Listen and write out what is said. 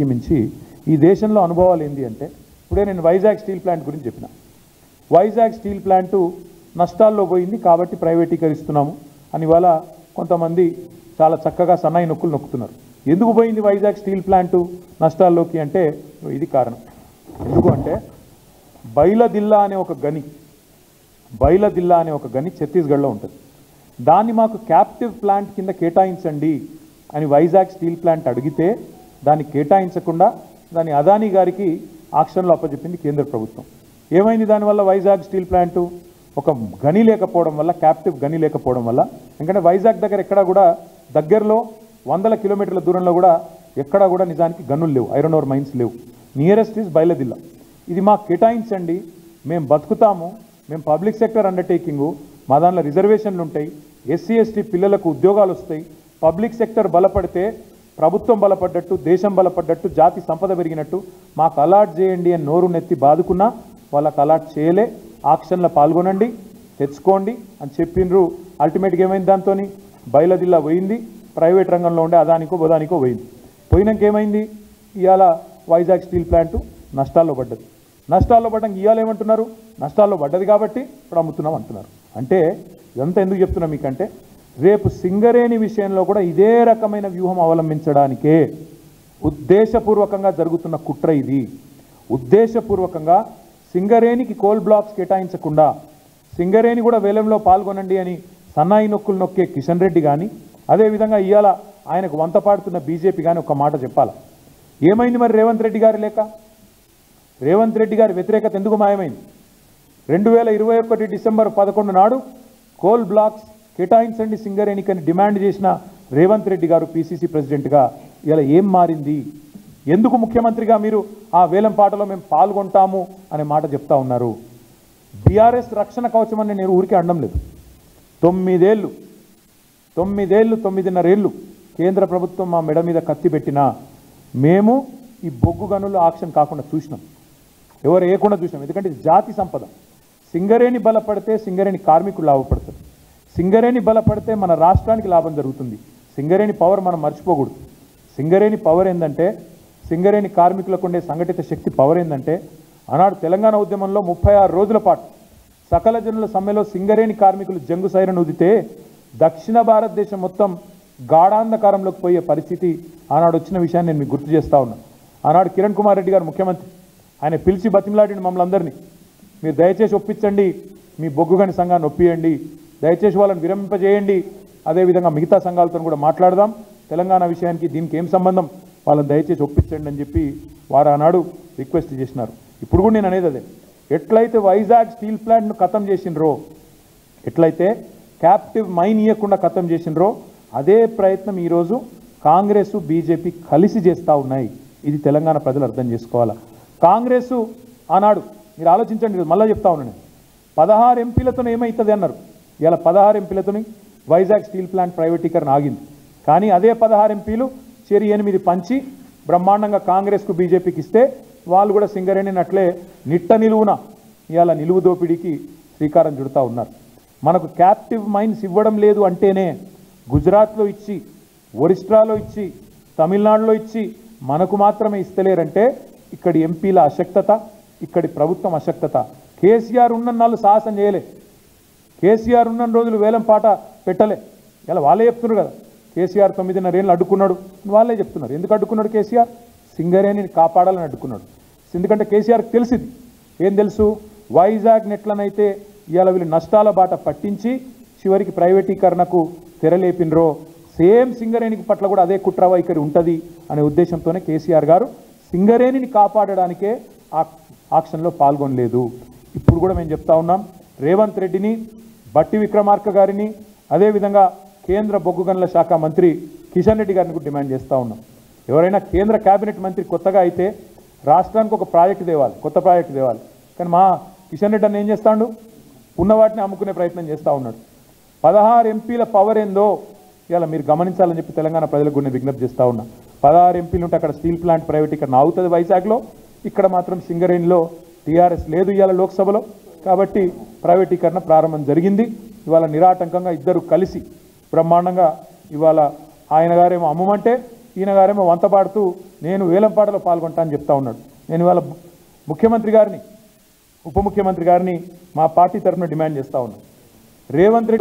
అన్నిటికీ మించి ఈ దేశంలో అనుభవాలు ఏంటి అంటే, ఇప్పుడే నేను వైజాగ్ స్టీల్ ప్లాంట్ గురించి చెప్పిన. వైజాగ్ స్టీల్ ప్లాంటు నష్టాల్లో పోయింది కాబట్టి ప్రైవేటీకరిస్తున్నాము అని ఇవాళ కొంతమంది చాలా చక్కగా సన్నాయి నొక్కులు నొక్కుతున్నారు. ఎందుకు పోయింది వైజాగ్ స్టీల్ ప్లాంటు నష్టాల్లోకి అంటే ఇది కారణం. ఎందుకు అంటే బైలదిల్లా అనే ఒక గని ఛత్తీస్గఢ్లో ఉంటుంది. దాన్ని మాకు క్యాప్టివ్ ప్లాంట్ కింద కేటాయించండి అని వైజాగ్ స్టీల్ ప్లాంట్ అడిగితే దాన్ని కేటాయించకుండా దాన్ని అదానీ గారికి ఆక్షన్లో అప్పచెప్పింది కేంద్ర ప్రభుత్వం. ఏమైంది దానివల్ల? వైజాగ్ స్టీల్ ప్లాంటు ఒక గని లేకపోవడం వల్ల, క్యాప్టివ్ గని లేకపోవడం వల్ల, ఎందుకంటే వైజాగ్ దగ్గర ఎక్కడా కూడా దగ్గరలో 100 కిలోమీటర్ల దూరంలో కూడా ఎక్కడా కూడా నిజానికి గనులు లేవు, ఐరన్ ఓర్ మైన్స్ లేవు. Nearest is Bailadila. ఇది మాకు కేటాయించండి, మేము బతుకుతాము, మేము పబ్లిక్ సెక్టర్ అండర్టేకింగు, మా దాంట్లో రిజర్వేషన్లు ఉంటాయి, ఎస్సీ ఎస్టీ పిల్లలకు ఉద్యోగాలు వస్తాయి, పబ్లిక్ సెక్టర్ బలపడితే ప్రభుత్వం బలపడ్డట్టు, దేశం బలపడ్డట్టు, జాతి సంపద పెరిగినట్టు మాకు అలాట్ చేయండి అని నోరు నెత్తి బాదుకున్నా వాళ్ళకు అలాట్ చేయలే. ఆక్షన్లో పాల్గొనండి, తెచ్చుకోండి అని చెప్పిండ్రు. అల్టిమేట్గా ఏమైంది? దాంతో బైలదిల్లా పోయింది, ప్రైవేట్ రంగంలో ఉండే అదానికో బొదానికో పోయింది. పోయినాక ఏమైంది? ఇవాళ వైజాగ్ స్టీల్ ప్లాంటు నష్టాల్లో పడ్డది. నష్టాల్లో పడ్డాక ఇవాళ ఏమంటున్నారు? నష్టాల్లో పడ్డది కాబట్టి ఇప్పుడు అమ్ముతున్నాం అంటున్నారు. అంటే ఇదంతా ఎందుకు చెప్తున్నా మీకంటే, రేపు సింగరేణి విషయంలో కూడా ఇదే రకమైన వ్యూహం అవలంబించడానికే ఉద్దేశపూర్వకంగా జరుగుతున్న కుట్ర ఇది. ఉద్దేశపూర్వకంగా సింగరేణికి కోల్ బ్లాక్స్ కేటాయించకుండా సింగరేణి కూడా వేలంలో పాల్గొనండి అని సన్నాయి నొక్కులు నొక్కే కిషన్ రెడ్డి కానీ, అదేవిధంగా ఇవాళ ఆయనకు వంత పాడుతున్న బీజేపీ కానీ ఒక మాట చెప్పాలి. ఏమైంది మరి రేవంత్ రెడ్డి గారి లేక? రేవంత్ రెడ్డి గారి వ్యతిరేకత ఎందుకు మాయమైంది? 2021 డిసెంబర్ 11 నాడు కోల్ బ్లాక్స్ కేటాయించండి సింగరేణికని డిమాండ్ చేసిన రేవంత్ రెడ్డి గారు పీసీసీ ప్రెసిడెంట్గా ఇలా ఏం మారింది? ఎందుకు ముఖ్యమంత్రిగా మీరు ఆ వేలం పాటలో మేము పాల్గొంటాము అనే మాట చెప్తా ఉన్నారు? బీఆర్ఎస్ రక్షణ కవచం అని నేను ఊరికే అనడం లేదు. 9.5 ఏళ్ళు కేంద్ర ప్రభుత్వం మా మెడ మీద కత్తి పెట్టినా మేము ఈ బొగ్గు గనులు ఆక్షన్ కాకుండా చూసినాం, ఎవరు వేయకుండా చూసినాం. ఎందుకంటే ఇది జాతి సంపద. సింగరేణి బలపడితే సింగరేణి కార్మికులు లాభపడతారు, సింగరేణి బలపడితే మన రాష్ట్రానికి లాభం జరుగుతుంది. సింగరేణి పవర్ మనం మర్చిపోకూడదు. సింగరేణి పవర్ ఏంటంటే, సింగరేణి కార్మికులకు ఉండే సంఘటిత శక్తి పవర్ ఏంటంటే, ఆనాడు తెలంగాణ ఉద్యమంలో 36 రోజుల పాటు సకల జనుల సమ్మెలో సింగరేణి కార్మికులు జంగు సైరను ఊదితే దక్షిణ భారతదేశం మొత్తం గాఢాంధకారంలోకి పోయే పరిస్థితి ఆనాడు వచ్చిన విషయాన్ని నేను మీకు గుర్తు చేస్తా ఉన్నాను. ఆనాడు కిరణ్ కుమార్ రెడ్డి గారు ముఖ్యమంత్రి, ఆయన పిలిచి బతిమలాడిన మమ్మల్ని అందరినీ, మీరు దయచేసి ఒప్పించండి, మీ బొగ్గుగని సంఘాన్ని ఒప్పియండి, దయచేసి వాళ్ళని విరమింపజేయండి, అదేవిధంగా మిగతా సంఘాలతో కూడా మాట్లాడదాం, తెలంగాణ విషయానికి దీనికి ఏం సంబంధం, వాళ్ళని దయచేసి ఒప్పించండి అని చెప్పి వారు ఆనాడు రిక్వెస్ట్ చేసినారు. ఇప్పుడు కూడా నేను అనేది అదే, ఎట్లయితే వైజాగ్ స్టీల్ ప్లాంట్ను ఖతం చేసినరో, ఎట్లయితే క్యాప్టివ్ మైన్ ఇవ్వకుండా ఖతం చేసినరో, అదే ప్రయత్నం ఈరోజు కాంగ్రెస్ బీజేపీ కలిసి చేస్తూ ఉన్నాయి. ఇది తెలంగాణ ప్రజలు అర్థం చేసుకోవాలా. కాంగ్రెస్ ఆనాడు మీరు ఆలోచించండి, మళ్ళీ చెప్తా ఉన్నాను, 16 ఎంపీలతో ఏమవుతుంది అన్నారు. ఇలా 16 ఎంపీలతో వైజాగ్ స్టీల్ ప్లాంట్ ప్రైవేటీకరణ ఆగింది. కానీ అదే 16 ఎంపీలు చెరి 8 పంచి బ్రహ్మాండంగా కాంగ్రెస్కు బీజేపీకి ఇస్తే వాళ్ళు కూడా సింగరేణిని అట్లే నిట్ట నిలువున ఇవాళ నిలువు దోపిడీకి శ్రీకారం చుడుతూ ఉన్నారు. మనకు క్యాప్టివ్ మైన్స్ ఇవ్వడం లేదు అంటేనే గుజరాత్లో ఇచ్చి, ఒరిస్ట్రాలో ఇచ్చి, తమిళనాడులో ఇచ్చి మనకు మాత్రమే ఇస్తలేరంటే ఇక్కడి ఎంపీల అశక్తత, ఇక్కడి ప్రభుత్వం అశక్తత. కేసీఆర్ ఉన్న నాళ్ళు సాహసం చేయలే, కేసీఆర్ ఉన్న రోజులు వేలం పాట పెట్టలే. ఇలా వాళ్ళే చెప్తున్నారు కదా, కేసీఆర్ 9.5 ఏళ్ళు అడ్డుకున్నాడు, వాళ్ళే చెప్తున్నారు. ఎందుకు అడ్డుకున్నాడు కేసీఆర్? సింగరేణిని కాపాడాలని అడ్డుకున్నాడు. ఎందుకంటే కేసీఆర్కి తెలిసింది, ఏం తెలుసు, వైజాగ్ నెట్లనైతే ఇవాళ వీళ్ళు నష్టాల బాట పట్టించి చివరికి ప్రైవేటీకరణకు తెరలేపినరో, సేమ్ సింగరేణికి పట్ల కూడా అదే కుట్ర వైఖరి ఉంటుంది అనే ఉద్దేశంతోనే కేసీఆర్ గారు సింగరేణిని కాపాడడానికే ఆక్షన్లో పాల్గొనలేదు. ఇప్పుడు కూడా మేము చెప్తా ఉన్నాం, రేవంత్ రెడ్డిని, బట్టి విక్రమార్క గారిని, అదేవిధంగా కేంద్ర బొగ్గు గనుల శాఖ మంత్రి కిషన్ రెడ్డి గారిని కూడా డిమాండ్ చేస్తూ ఉన్నాం. ఎవరైనా కేంద్ర కేబినెట్ మంత్రి కొత్తగా అయితే రాష్ట్రానికి ఒక ప్రాజెక్టు తేవాలి, కొత్త ప్రాజెక్టు తేవాలి. కానీ మా కిషన్ రెడ్డి అన్న ఏం చేస్తాడు, ఉన్న వాటిని అమ్ముకునే ప్రయత్నం చేస్తూ ఉన్నాడు. 16 ఎంపీల పవర్ ఏందో ఇలా మీరు గమనించాలని చెప్పి తెలంగాణ ప్రజలకు కూడా విజ్ఞప్తి చేస్తూ ఉన్నా. 16 ఎంపీలు ఉంటే అక్కడ స్టీల్ ప్లాంట్ ప్రైవేటీకరణ అవుతుంది వైజాగ్లో, ఇక్కడ మాత్రం సింగరేణిలో టీఆర్ఎస్ లేదు ఇవాళ లోక్సభలో, కాబట్టి ప్రైవేటీకరణ ప్రారంభం జరిగింది. ఇవాళ నిరాటంకంగా ఇద్దరు కలిసి బ్రహ్మాండంగా ఇవాళ ఆయన గారేమో అమ్మమంటే ఈయన గారేమో వంత పాడుతూ నేను వేలంపాటలో పాల్గొంటా అని చెప్తా ఉన్నాడు. నేను ఇవాళ ముఖ్యమంత్రి గారిని ఉప ముఖ్యమంత్రి గారిని మా పార్టీ తరఫున డిమాండ్ చేస్తా ఉన్నాను. రేవంత్ రెడ్డి